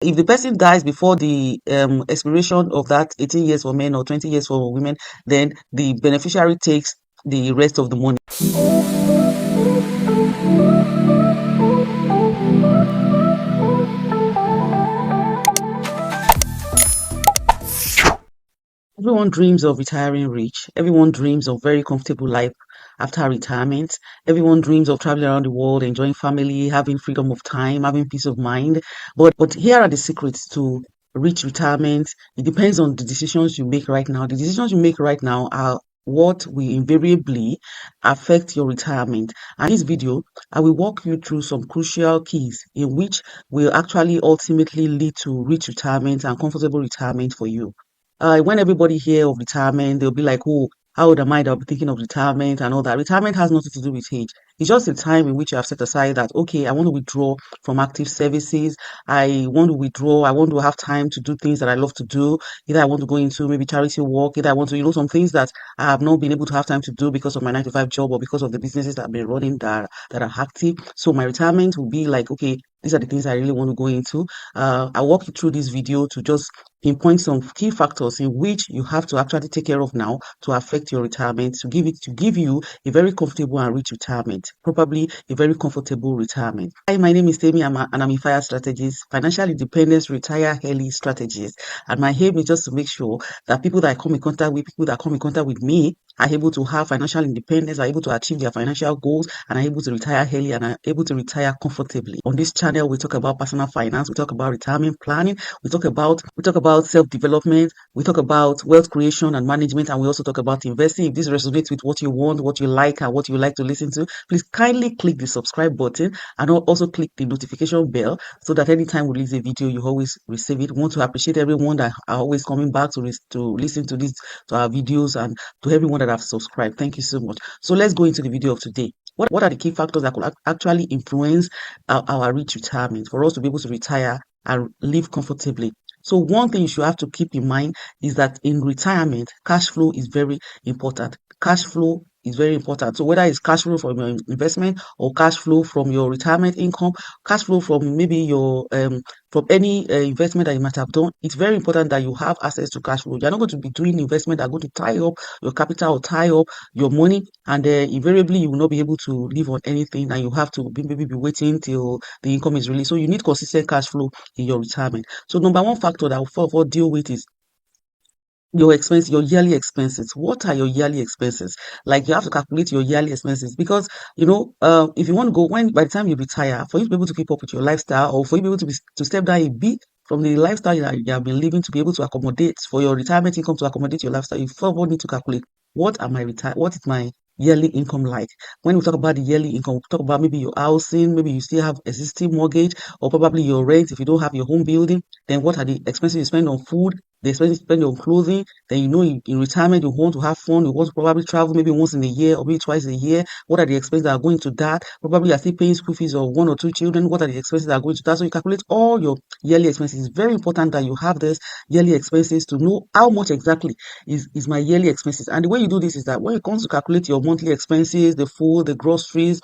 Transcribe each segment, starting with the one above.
If the person dies before the expiration of that 18 years for men or 20 years for women, then the beneficiary takes the rest of the money. Everyone dreams of retiring rich. Everyone dreams of very comfortable life after retirement. Everyone dreams of traveling around the world, enjoying family, having freedom of time, having peace of mind. But here are the secrets to reach retirement. It depends on the decisions you make right now. The decisions you make right now are what will invariably affect your retirement. And in this video, I will walk you through some crucial keys in which will actually ultimately lead to rich retirement and comfortable retirement for you. When everybody hear of retirement, they'll be like, oh, how old am I? They'll be thinking of retirement and all that. Retirement has nothing to do with age. It's just a time in which you have set aside that, okay, I want to withdraw from active services. I want to withdraw. I want to have time to do things that I love to do. Either I want to go into maybe charity work. Either I want to, some things that I have not been able to have time to do because of my 9 to 5 job or because of the businesses that I've been running that are active. So my retirement will be like, okay, these are the things I really want to go into. I'll walk you through this video to just pinpoint some key factors in which you have to actually take care of now to affect your retirement, to give you a very comfortable and rich retirement, probably a very comfortable retirement. Hi, my name is Temi, and I'm a fire strategist, financial independence, retire early strategist. And my aim is just to make sure that people that I come in contact with, people that come in contact with me, are able to have financial independence, are able to achieve their financial goals, and are able to retire early and are able to retire comfortably. On this channel, we talk about personal finance, we talk about retirement planning, we talk about self-development, we talk about wealth creation and management, and we also talk about investing. If this resonates with what you want, what you like, and what you like to listen to, please kindly click the subscribe button and also click the notification bell so that anytime we release a video, you always receive it. We want to appreciate everyone that are always coming back to listen to our videos, and to everyone that have subscribed. Thank you so much. So let's go into the video of today. What are the key factors that could actually influence our rich retirement for us to be able to retire and live comfortably? So one thing you should have to keep in mind is that in retirement, cash flow is very important. Cash flow is very important. So whether it's cash flow from your investment or cash flow from your retirement income, cash flow from maybe your from any investment that you might have done, it's very important that you have access to cash flow. You're not going to be doing investment that are going to tie up your capital or tie up your money, and invariably you will not be able to live on anything, and you have to maybe be waiting till the income is released. So you need consistent cash flow in your retirement. So number one factor that we'll deal with is your expense, your yearly expenses. What are your yearly expenses? Like, you have to calculate your yearly expenses because if you want to go, when by the time you retire, for you to be able to keep up with your lifestyle, or for you to be able to step down a bit from the lifestyle that you have been living, to be able to accommodate for your retirement income, to accommodate your lifestyle, you first of all need to calculate what is my yearly income like. When we talk about the yearly income, we talk about maybe your housing, maybe you still have existing mortgage, or probably your rent if you don't have your home building. Then what are the expenses you spend on food, the expenses you spend on clothing? Then in retirement you want to have fun, you want to probably travel maybe once in a year or maybe twice a year. What are the expenses that are going to that? Probably you're still paying school fees of 1 or 2 children. What are the expenses that are going to that? So you calculate all your yearly expenses. It's very important that you have this yearly expenses to know how much exactly is my yearly expenses. And the way you do this is that when it comes to calculate your monthly expenses, the food, the groceries,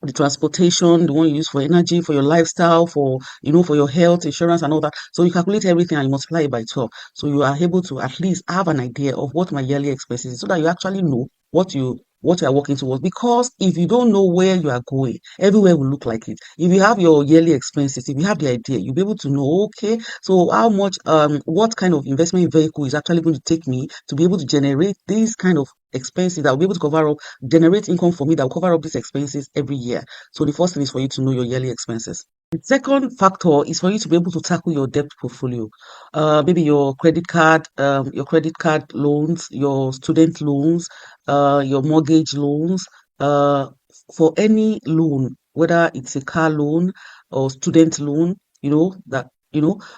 the transportation, the one you use for energy, for your lifestyle, for your health insurance and all that. So you calculate everything and you multiply it by 12. So you are able to at least have an idea of what my yearly expenses is, so that you actually know what you are working towards. Because if you don't know where you are going, everywhere will look like it. If you have your yearly expenses, if you have the idea, you'll be able to know, okay, so how much, what kind of investment vehicle is actually going to take me to be able to generate these kind of expenses that will be able to cover up, generate income for me that will cover up these expenses every year. So the first thing is for you to know your yearly expenses. The second factor is for you to be able to tackle your debt portfolio. Maybe your credit card loans, your student loans, your mortgage loans, for any loan, whether it's a car loan or student loan,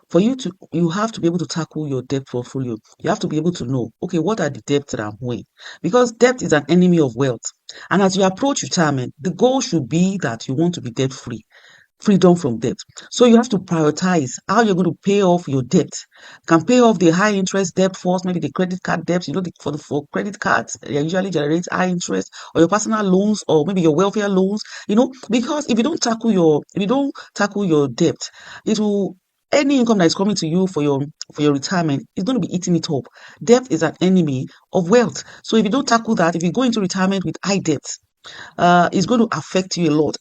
for you have to be able to tackle your debt portfolio. You have to be able to know, okay, what are the debts that I'm owing? Because debt is an enemy of wealth. And as you approach retirement, the goal should be that you want to be debt free, freedom from debt. So you have to prioritize how you're going to pay off your debt. You can pay off the high interest debt first, maybe the credit card debts. For credit cards, they usually generate high interest, or your personal loans, or maybe your welfare loans. Because if you don't tackle your debt, it will any income that is coming to you for your retirement is going to be eating it up. Debt is an enemy of wealth. So if you don't tackle that, if you go into retirement with high debt, it's going to affect you a lot.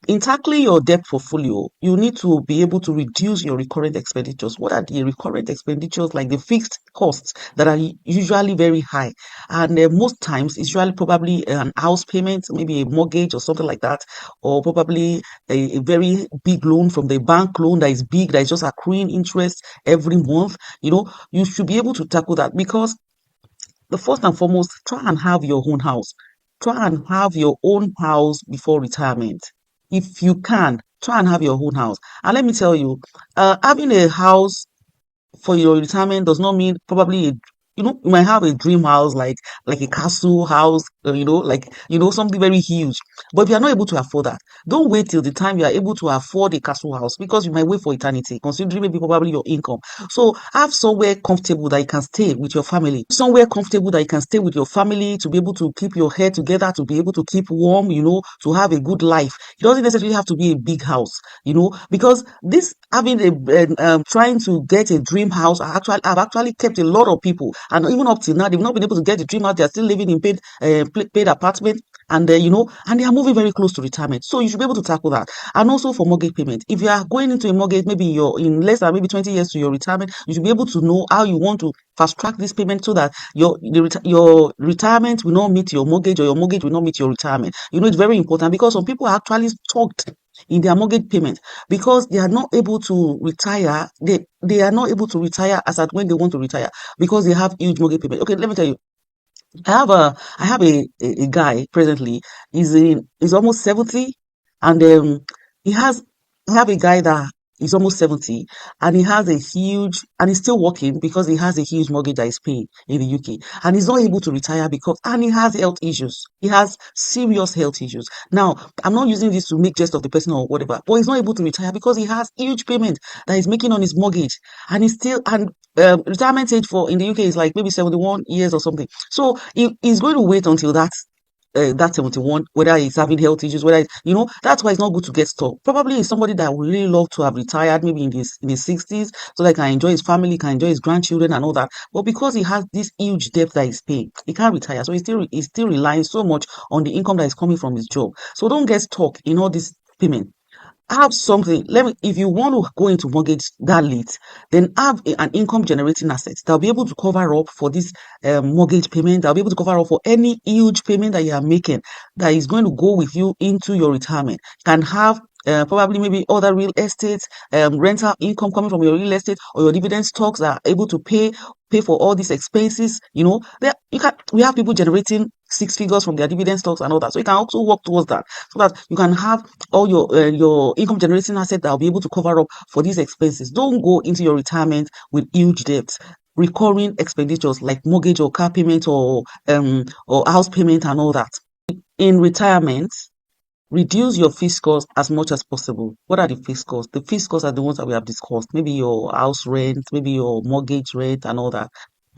In tackling your debt portfolio, you need to be able to reduce your recurrent expenditures. What are the recurrent expenditures? Like the fixed costs that are usually very high. And most times, it's usually probably an house payment, maybe a mortgage or something like that, or probably a very big loan from the bank loan that is big, that is just accruing interest every month. You should be able to tackle that because the first and foremost, try and have your own house. Try and have your own house before retirement. If you can, try and have your own house. And let me tell you, having a house for your retirement does not mean probably you might have a dream house like a castle house, like something very huge. But if you are not able to afford that, don't wait till the time you are able to afford a castle house because you might wait for eternity, considering maybe probably your income. So have somewhere comfortable that you can stay with your family, somewhere comfortable that you can stay with your family to be able to keep your head together, to be able to keep warm, to have a good life. It doesn't necessarily have to be a big house, because this having trying to get a dream house, I've actually kept a lot of people, and even up till now, they've not been able to get the dream house. They're still living in paid apartment, and and they are moving very close to retirement. So you should be able to tackle that. And also for mortgage payment, if you are going into a mortgage, maybe you're in less than maybe 20 years to your retirement, you should be able to know how you want to fast track this payment so that your retirement will not meet your mortgage, or your mortgage will not meet your retirement. It's very important because some people are actually stuck in their mortgage payment because they are not able to retire. They are not able to retire as at when they want to retire because they have huge mortgage payment. Okay, let me tell you. I have a guy presently. He's almost 70, and he has I have a guy that is almost 70, and he has a huge and he's still working because he has a huge mortgage that he's paying in the UK, and he's not able to retire because and he has health issues. He has serious health issues. Now, I'm not using this to make jest of the person or whatever, but he's not able to retire because he has huge payment that he's making on his mortgage, and he's still and retirement age for in the UK is like maybe 71 years or something. So he's going to wait until that 71, whether he's having health issues, whether that's why it's not good to get stuck. Probably he's somebody that would really love to have retired, maybe in his 60s, so that he can enjoy his family, can enjoy his grandchildren and all that. But because he has this huge debt that he's paying, he can't retire. So he's still relying so much on the income that is coming from his job. So don't get stuck in all this payment. Have something. If you want to go into mortgage that late, then have an income generating asset that'll be able to cover up for this mortgage payment. That'll be able to cover up for any huge payment that you are making that is going to go with you into your retirement. Can have probably maybe other real estate, rental income coming from your real estate or your dividend stocks that are able to pay for all these expenses. We have people generating six figures from their dividend stocks and all that. So you can also work towards that so that you can have all your income generating asset that will be able to cover up for these expenses. Don't go into your retirement with huge debts. Recurring expenditures like mortgage or car payment or house payment and all that. In retirement, reduce your fixed costs as much as possible. What are the fixed costs? The fixed costs are the ones that we have discussed. Maybe your house rent, maybe your mortgage rent and all that.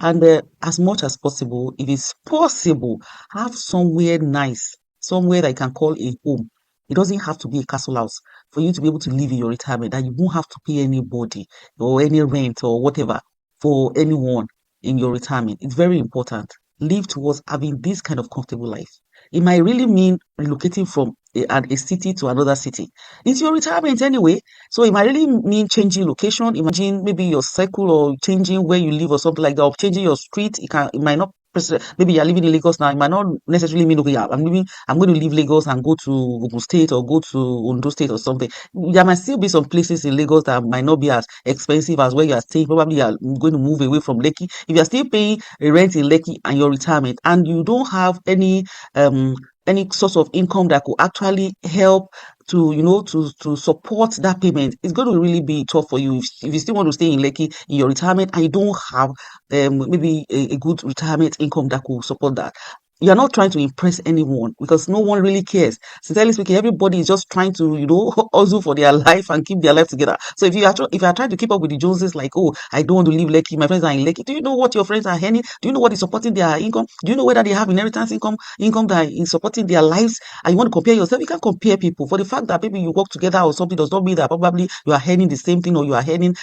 And as much as possible, if it's possible, have somewhere nice, somewhere that you can call a home. It doesn't have to be a castle house for you to be able to live in your retirement, that you won't have to pay anybody or any rent or whatever for anyone in your retirement. It's very important. Live towards having this kind of comfortable life. It might really mean relocating from a city to another city. It's your retirement anyway. So it might really mean changing location. Imagine maybe your circle or changing where you live or something like that, or changing your street. It might not, maybe you're living in Lagos now. It might not necessarily mean, okay, I'm going to leave Lagos and go to Ogun State or go to Ondo State or something. There might still be some places in Lagos that might not be as expensive as where you are staying. Probably you are going to move away from Lekki. If you are still paying a rent in Lekki and your retirement and you don't have any source of income that could actually help to support that payment, it's going to really be tough for you if you still want to stay in Lekki in your retirement and you don't have maybe a good retirement income that could support that. you're not trying to impress anyone because no one really cares. Sincerely speaking, everybody is just trying to, hustle for their life and keep their life together. So if you are trying to keep up with the Joneses, like, oh, I don't want to leave Lekki, my friends are in Lekki. Do you know what your friends are earning? Do you know what is supporting their income? Do you know whether they have inheritance income that is supporting their lives? And you want to compare yourself? You can't compare people. For the fact that maybe you work together or something does not mean that probably you are earning the same thing, or you are earning,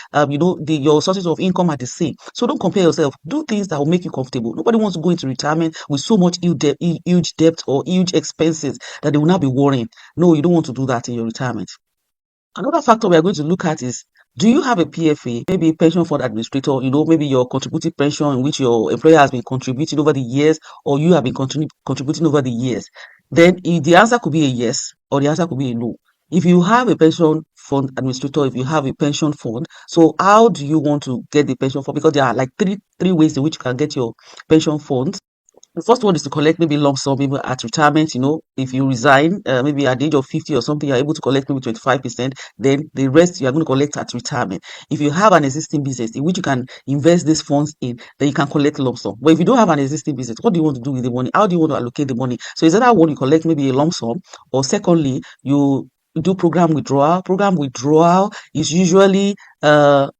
your sources of income are the same. So don't compare yourself. Do things that will make you comfortable. Nobody wants to go into retirement with so much huge debt or huge expenses that they will not be worrying. No, you don't want to do that in your retirement. Another factor we are going to look at is, do you have a PFA, maybe pension fund administrator, maybe your contributing pension in which your employer has been contributing over the years, or you have been contributing over the years? Then the answer could be a yes, or the answer could be a no. If you have a pension fund administrator, if you have a pension fund, so how do you want to get the pension fund? Because there are like three ways in which you can get your pension fund. The first one is to collect maybe lump sum, maybe at retirement. If you resign, maybe at the age of 50 or something, you're able to collect maybe 25%. Then the rest you are going to collect at retirement. If you have an existing business in which you can invest these funds in, then you can collect lump sum. But if you don't have an existing business, what do you want to do with the money? How do you want to allocate the money? So is that one, you collect maybe a lump sum, or secondly, you do program withdrawal. Program withdrawal is usually for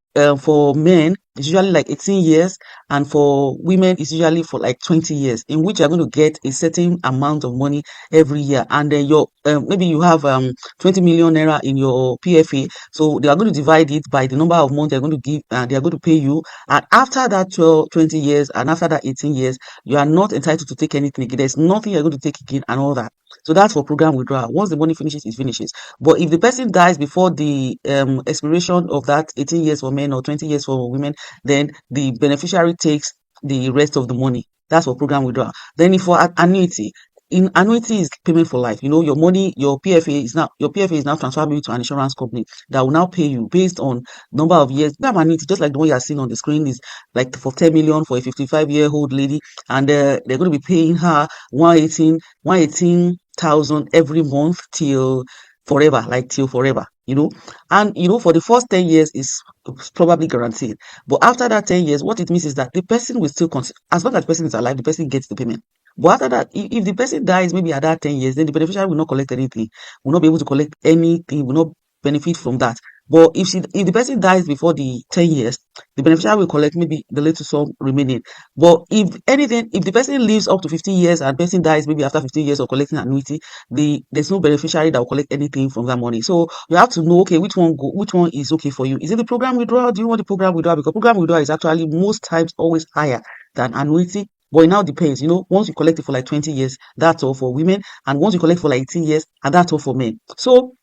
men, it's usually like 18 years, and for women it's usually for like 20 years, in which you're going to get a certain amount of money every year. And then your maybe you have 20 million naira in your PFA, so they are going to divide it by the number of months they're going to give, and they are going to pay you. And after that 20 years and after that 18 years, you are not entitled to take anything again. There's nothing you're going to take again and all that. So that's for program withdrawal. Once the money finishes, it finishes. But if the person dies before the expiration of that 18 years for men or 20 years for women, then the beneficiary takes the rest of the money. That's for program withdrawal. Then if for annuity, in annuity is payment for life. Your money, your PFA is now transferable to an insurance company that will now pay you based on number of years. That annuity, just like the one you are seeing on the screen, is like for 10 million for a 55-year-old lady, and they're going to be paying her 118,000 every month till forever, like till forever. And for the first 10 years is probably guaranteed. But after that 10 years, what it means is that the person will still as long as the person is alive, the person gets the payment. But after that, if the person dies maybe at that 10 years, then the beneficiary will not collect anything, will not be able to collect anything, will not benefit from that. But if the person dies before the 10 years, the beneficiary will collect maybe the little sum remaining. But if the person lives up to 50 years and the person dies maybe after 15 years of collecting annuity, there's no beneficiary that will collect anything from that money. So you have to know, okay, which one is okay for you. Is it the program withdrawal? Do you want the program withdrawal? Because program withdrawal is actually most times always higher than annuity. But it now depends. Once you collect it for like 20 years, that's all for women. And once you collect for like 18 years, and that's all for men. So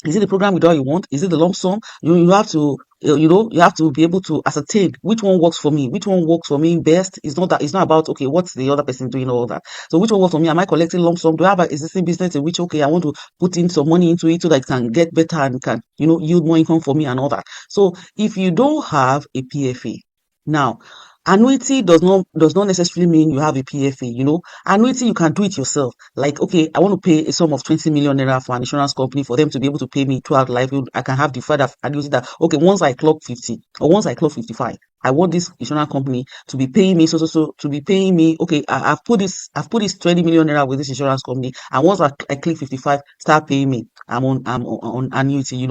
is it the program withdrawal you want? Is it the lump sum? You have to you have to be able to ascertain which one works for me, which one works for me best. It's not about, okay, what's the other person doing, all that. So which one works for me? Am I collecting lump sum? Do I have an existing business in which, okay, I want to put in some money into it so that it can get better and can yield more income for me and all that. So if you don't have a PFA now, annuity does not necessarily mean you have a PFA. Annuity, you can do it yourself. Like, okay, I want to pay a sum of 20 million naira for an insurance company for them to be able to pay me throughout life. I can have deferred annuity that, okay, once I clock 50 or once I clock 55, I want this insurance company to be paying me so to be paying me. Okay, I've put this 20 million naira with this insurance company, and once I click 55, start paying me. I'm on annuity.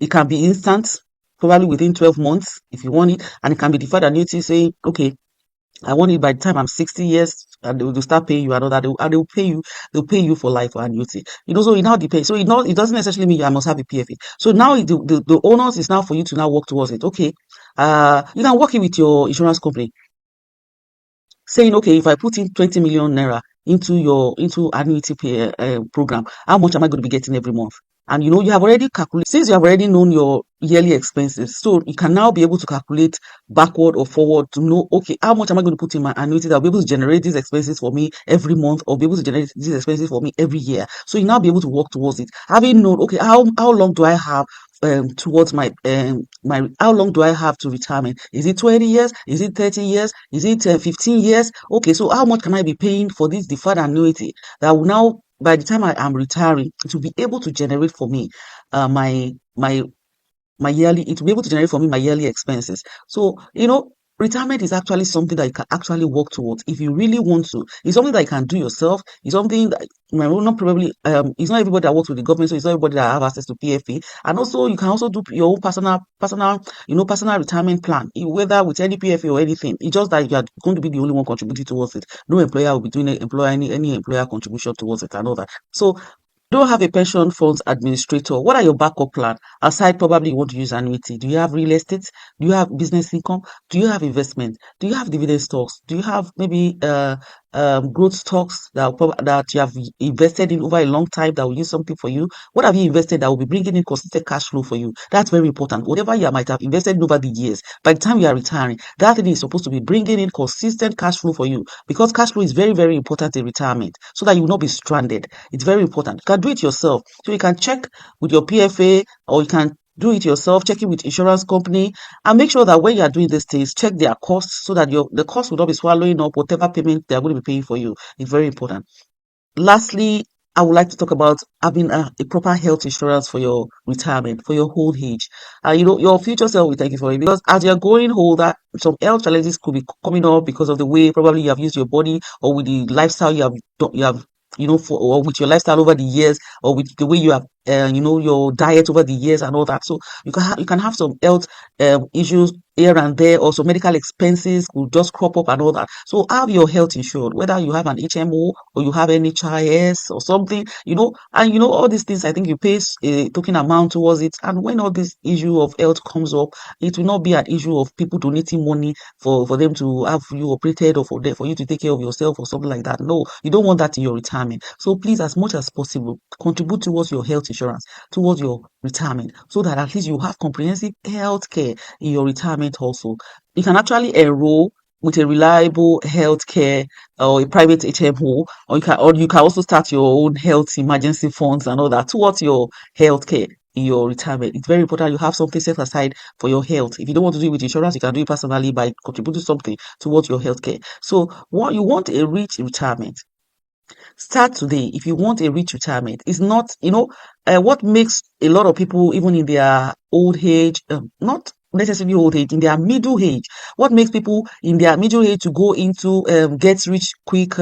It can be instant, probably within 12 months if you want it, and it can be deferred annuity, saying, okay, I want it by the time I'm 60 years, and they'll start paying you another. They'll pay you for life for annuity. So it now depends. So it doesn't necessarily mean I must have a PFA. So now the onus is now for you to now work towards it. Okay, you can work it with your insurance company, saying, okay, if I put in 20 million naira into annuity program, how much am I going to be getting every month? And you have already calculated, since you have already known your yearly expenses, so you can now be able to calculate backward or forward to know, okay, how much am I going to put in my annuity that will be able to generate these expenses for me every month, or be able to generate these expenses for me every year. So you now be able to work towards it, having known, okay, how long do I have towards my how long do I have to retirement? Is it 20 years? Is it 30 years? Is it 15 years? Okay, so how much can I be paying for this deferred annuity that will now, by the time I am retiring, to be able to generate for me my yearly, it will be able to generate for me my yearly expenses. So retirement is actually something that you can actually work towards if you really want to. It's something that you can do yourself. It's something that not probably it's not everybody that works with the government, so it's not everybody that have access to PFA. And also you can also do your own personal retirement plan, whether with any PFA or anything. It's just that you are going to be the only one contributing towards it. No employer will be doing any employer contribution towards it and all that. So don't have a pension funds administrator. What are your backup plan? Aside, probably you want to use annuity. Do you have real estate? Do you have business income? Do you have investment? Do you have dividend stocks? Do you have maybe growth stocks that you have invested in over a long time that will use something for you? What have you invested that will be bringing in consistent cash flow for you? That's very important. Whatever you might have invested in over the years, by the time you are retiring, that thing is supposed to be bringing in consistent cash flow for you, because cash flow is very, very important in retirement so that you will not be stranded. It's very important. You can do it yourself. So you can check with your PFA, or you can do it yourself, check it with insurance company, and make sure that when you are doing these things, check their costs so that the cost will not be swallowing up whatever payment they are going to be paying for you. It's very important. Lastly, I would like to talk about having a proper health insurance for your retirement, for your old age. Your future self will thank you for it, because as you're growing older, some health challenges could be coming up because of the way probably you have used your body, or with the lifestyle you have, or with your lifestyle over the years, or with the way you have, your diet over the years and all that. So you can have some health issues here and there. Also, medical expenses will just crop up and all that. So have your health insured, whether you have an HMO or you have NHIS or something, and all these things. I think you pay a token amount towards it. And when all this issue of health comes up, it will not be an issue of people donating money for them to have you operated, or for you to take care of yourself or something like that. No, you don't want that in your retirement. So please, as much as possible, contribute towards your health insurance, towards your retirement, so that at least you have comprehensive health care in your retirement also. You can actually enroll with a reliable healthcare or a private HMO, or you can also start your own health emergency funds and all that towards your healthcare in your retirement. It's very important you have something set aside for your health. If you don't want to do it with insurance, you can do it personally by contributing something towards your healthcare. So, what you want a rich retirement. Start today if you want a rich retirement. It's not, what makes a lot of people, even in their old age, not necessarily old age, in their middle age, what makes people in their middle age to go into get rich quick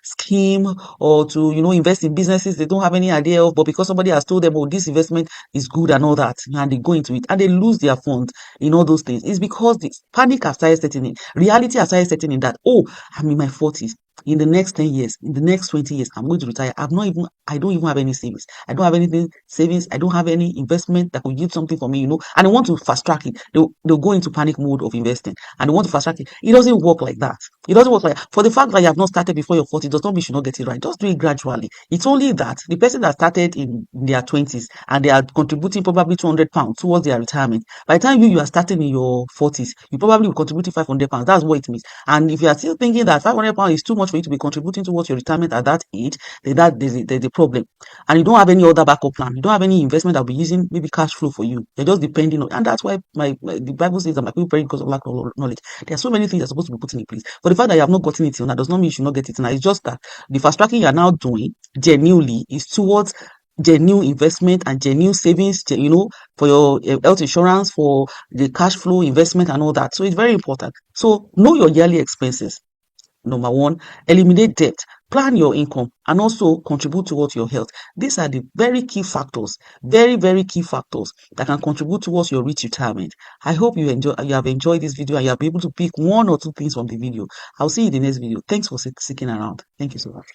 scheme, or to, invest in businesses they don't have any idea of, but because somebody has told them, oh, this investment is good and all that, and they go into it and they lose their funds in all those things. It's because this panic has started setting in, reality has started setting in, that, oh, I'm in my 40s, in the next 10 years, in the next 20 years, I'm going to retire. I don't even have any savings. I don't have anything savings. I don't have any investment that could yield something for me, and they want to fast track it. They'll go into panic mode of investing, and they want to fast track it. It doesn't work like that. It doesn't work like that. For the fact that you have not started before your 40 does not mean you should not get it right. Just do it gradually. It's only that the person that started in their 20s and they are contributing probably £200 towards their retirement. By the time you are starting in your 40s, you probably will contribute £500. That's what it means. And if you are still thinking that £500 is too much for you to be contributing towards your retirement at that age, then there's a problem. And you don't have any other backup plan. You don't have any investment that will be using maybe cash flow for you. You're just depending on, and that's why the Bible says that my people perish because of lack of knowledge. There are so many things that are supposed to be put in place. But the fact that you have not gotten it till now does not mean you should not get it now. It's just that the fast tracking you are now doing genuinely is towards genuine investment and genuine savings, for your health insurance, for the cash flow investment and all that. So it's very important. So know your yearly expenses. Number one, eliminate debt, plan your income, and also contribute towards your health. These are the very key factors, very, very key factors that can contribute towards your rich retirement. I hope you have enjoyed this video, and you have been able to pick one or two things from the video. I'll see you in the next video. Thanks for sticking around. Thank you so much.